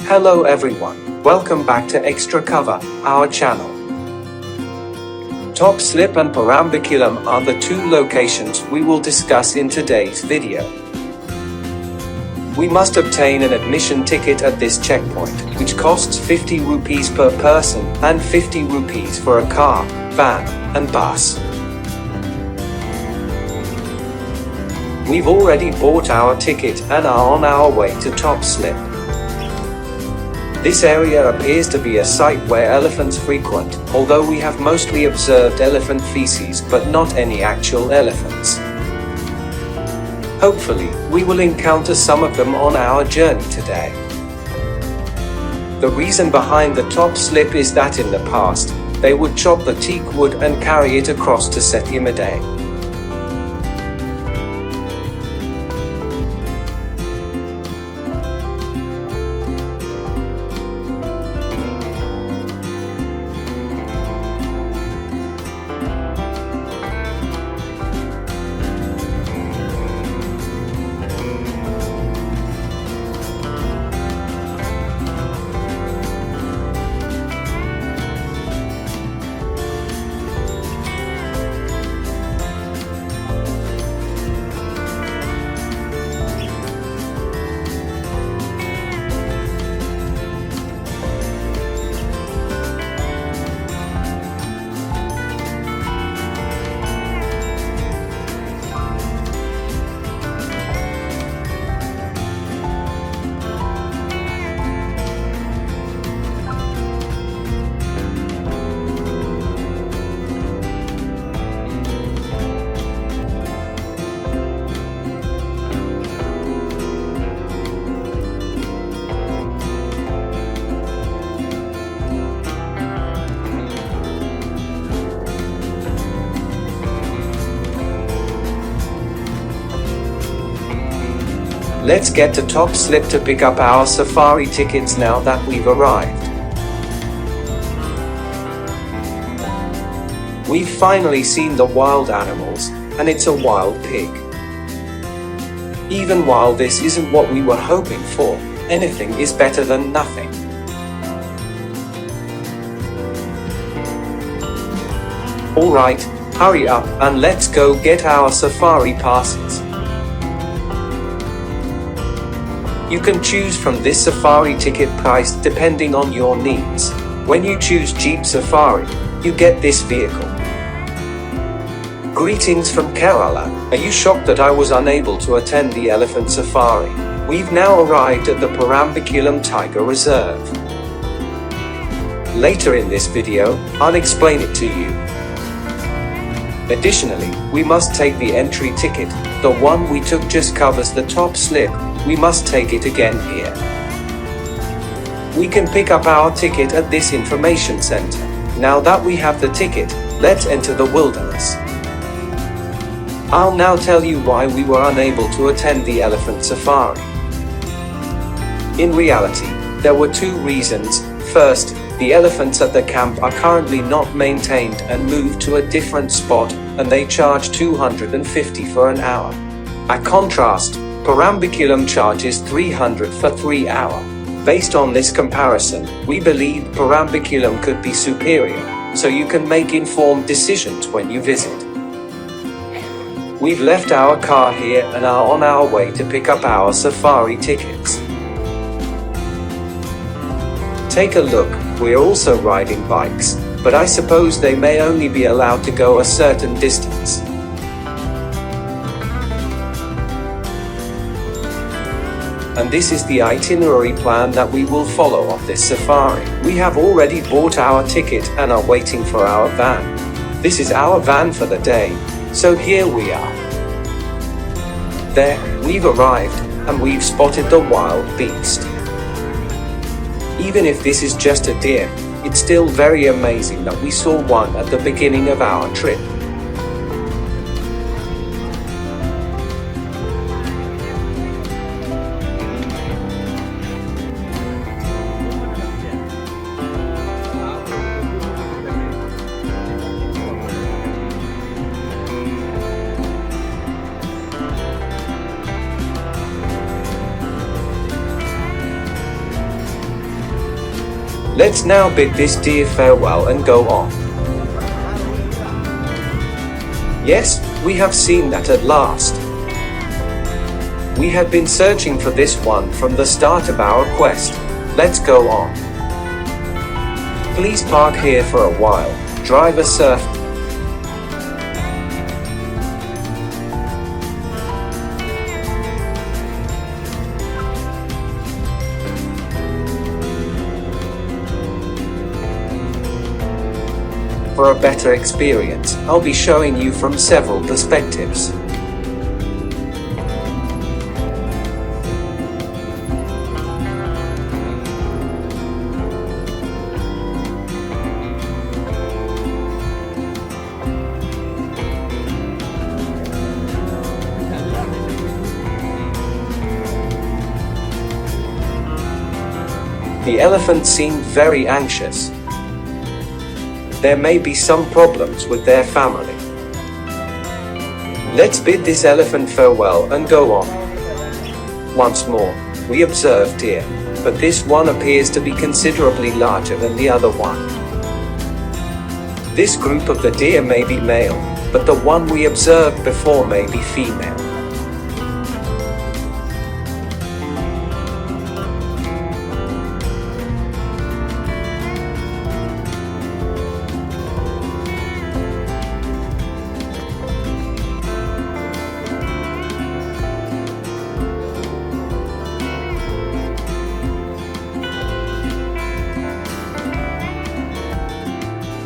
Hello everyone, welcome back to Extra Cover, our channel. TopSlip and Parambikulam are the two locations we will discuss in today's video. We must obtain an admission ticket at this checkpoint, which costs 50 rupees per person and 50 rupees for a car, van, and bus. We've already bought our ticket and are on our way to TopSlip. This area appears to be a site where elephants frequent, although we have mostly observed elephant feces but not any actual elephants. Hopefully, we will encounter some of them on our journey today. The reason behind the TopSlip is that in the past, they would chop the teak wood and carry it across to Sethiyamadai. Let's get to TopSlip to pick up our safari tickets now that we've arrived. We've finally seen the wild animals, and it's a wild pig. Even while this isn't what we were hoping for, anything is better than nothing. Alright, hurry up and let's go get our safari passes. You can choose from this safari ticket price depending on your needs. When you choose Jeep Safari, you get this vehicle. Greetings from Kerala. Are you shocked that I was unable to attend the elephant safari? We've now arrived at the Parambikulam Tiger Reserve. Later in this video, I'll explain it to you. Additionally, we must take the entry ticket. The one we took just covers the TopSlip. We must take it again here. We can pick up our ticket at this information center. Now that we have the ticket, let's enter the wilderness. I'll now tell you why we were unable to attend the elephant safari. In reality, there were two reasons. First, the elephants at the camp are currently not maintained and moved to a different spot, and they charge 250 for an hour. By contrast, Parambikulam charges 300 for 3 hours. Based on this comparison, we believe Parambikulam could be superior, so you can make informed decisions when you visit. We've left our car here and are on our way to pick up our safari tickets. Take a look, we're also riding bikes, but I suppose they may only be allowed to go a certain distance. And this is the itinerary plan that we will follow on this safari. We have already bought our ticket and are waiting for our van. This is our van for the day, so here we are. There, we've arrived, and we've spotted the wild beast. Even if this is just a deer, it's still very amazing that we saw one at the beginning of our trip. Let's now bid this deer farewell and go on. Yes, we have seen that at last. We had been searching for this one from the start of our quest. Let's go on. Please park here for a while. Driver sir. For a better experience, I'll be showing you from several perspectives. The elephant seemed very anxious. There may be some problems with their family. Let's bid this elephant farewell and go on. Once more, we observe deer, but this one appears to be considerably larger than the other one. This group of the deer may be male, but the one we observed before may be female.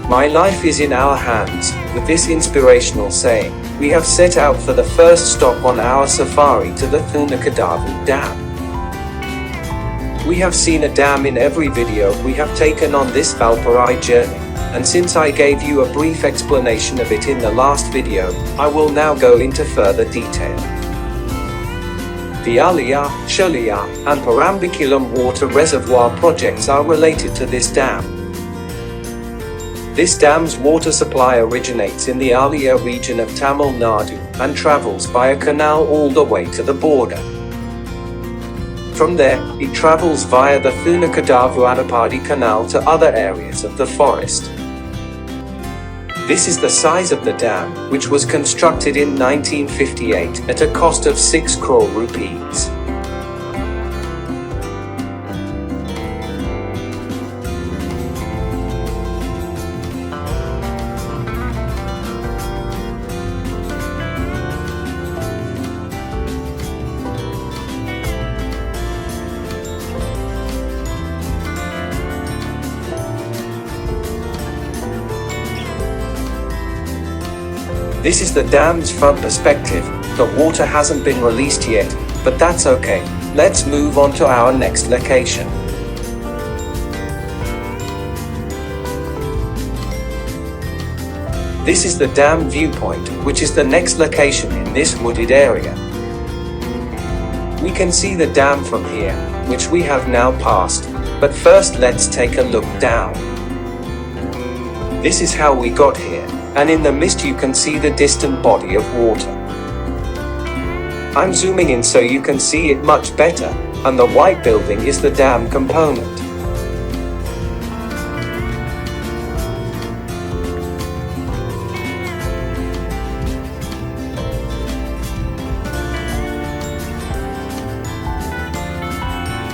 My life is in our hands. With this inspirational saying, we have set out for the first stop on our safari to the Thunakadavu Dam. We have seen a dam in every video we have taken on this Valparai journey, and since I gave you a brief explanation of it in the last video, I will now go into further detail. The Alia, Shalia, and Parambikulam water reservoir projects are related to this dam. This dam's water supply originates in the Alia region of Tamil Nadu and travels by a canal all the way to the border. From there, it travels via the Thunakadavu Canal to other areas of the forest. This is the size of the dam, which was constructed in 1958 at a cost of 6 crore rupees. This is the dam's front perspective. The water hasn't been released yet, but that's okay. Let's move on to our next location. This is the dam viewpoint, which is the next location in this wooded area. We can see the dam from here, which we have now passed, but first let's take a look down. This is how we got here, and in the mist you can see the distant body of water. I'm zooming in so you can see it much better, and the white building is the dam component.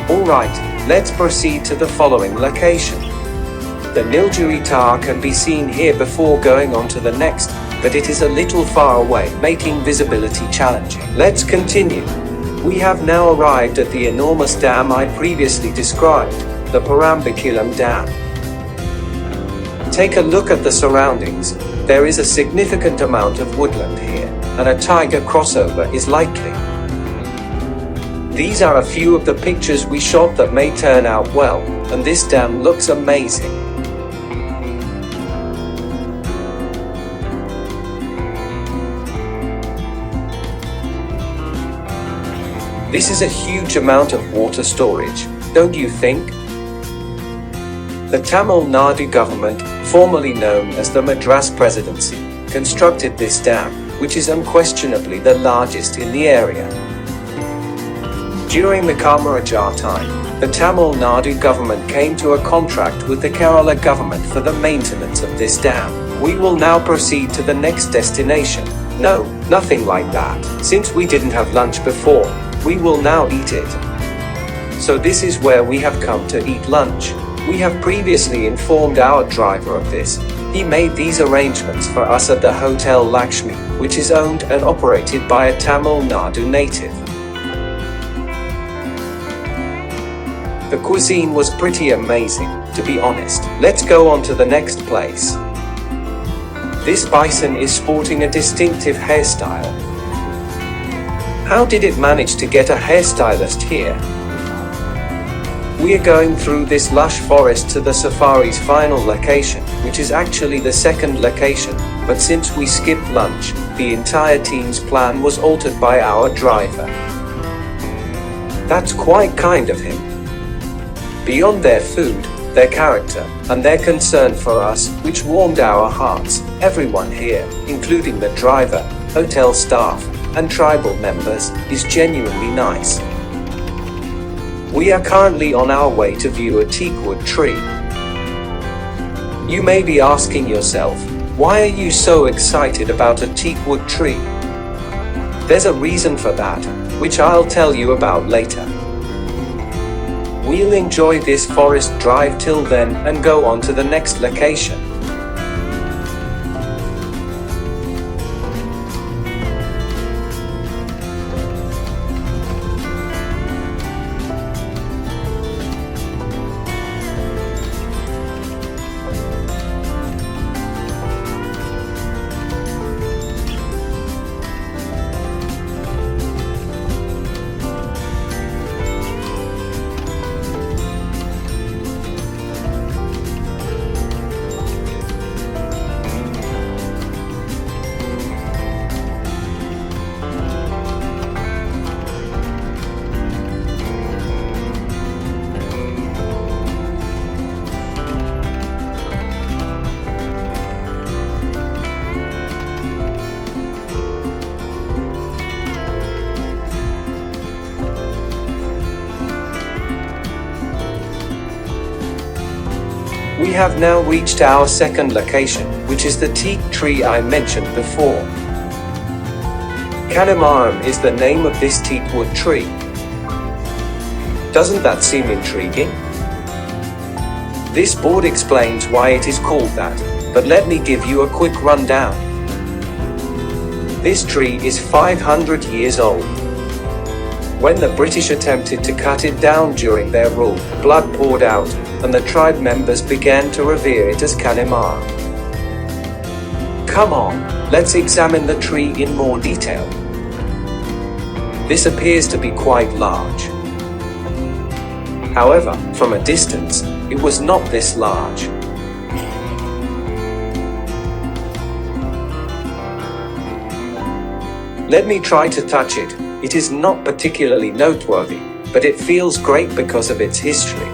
Alright, let's proceed to the following location. The Nilgiri Tower can be seen here before going on to the next, but it is a little far away, making visibility challenging. Let's continue. We have now arrived at the enormous dam I previously described, the Parambikulam Dam. Take a look at the surroundings. There is a significant amount of woodland here, and a tiger crossover is likely. These are a few of the pictures we shot that may turn out well, and this dam looks amazing. This is a huge amount of water storage, don't you think? The Tamil Nadu government, formerly known as the Madras Presidency, constructed this dam, which is unquestionably the largest in the area. During the Kamarajar time, The Tamil Nadu government came to a contract with the Kerala government for the maintenance of this dam. We will now proceed to the next destination. No, nothing like that. Since we didn't have lunch before, we will now eat it. So this is where we have come to eat lunch. We have previously informed our driver of this. He made these arrangements for us at the Hotel Lakshmi, which is owned and operated by a Tamil Nadu native. The cuisine was pretty amazing, to be honest. Let's go on to the next place. This bison is sporting a distinctive hairstyle. How did it manage to get a hairstylist here? We are going through this lush forest to the safari's final location, which is actually the second location, but since we skipped lunch, the entire team's plan was altered by our driver. That's quite kind of him. Beyond their food, their character, and their concern for us, which warmed our hearts, everyone here, including the driver, hotel staff, and tribal members, is genuinely nice. We are currently on our way to view a teakwood tree. You may be asking yourself, why are you so excited about a teakwood tree? There's a reason for that, which I'll tell you about later. We'll enjoy this forest drive till then and go on to the next location. We have now reached our second location, which is the teak tree I mentioned before. Kanamaram is the name of this teakwood tree. Doesn't that seem intriguing? This board explains why it is called that, but let me give you a quick rundown. This tree is 500 years old. When the British attempted to cut it down during their rule, blood poured out, and the tribe members began to revere it as Kanamaram. Come on, let's examine the tree in more detail. This appears to be quite large. However, from a distance, it was not this large. Let me try to touch it. It is not particularly noteworthy, but it feels great because of its history.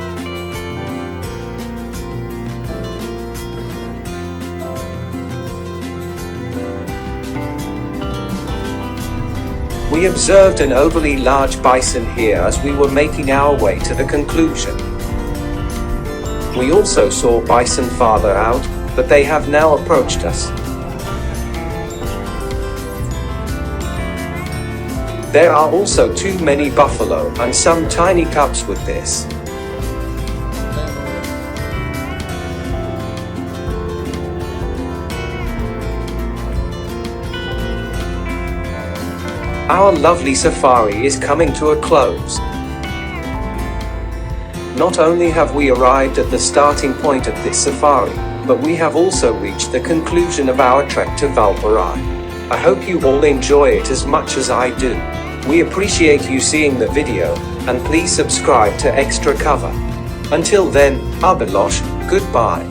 We observed an overly large bison here as we were making our way to the conclusion. We also saw bison farther out, but they have now approached us. There are also too many buffalo and some tiny cubs with this. Our lovely safari is coming to a close. Not only have we arrived at the starting point of this safari, but we have also reached the conclusion of our trek to Valparai. I hope you all enjoy it as much as I do. We appreciate you seeing the video, and please subscribe to Extra Cover. Until then, Abhilash, goodbye.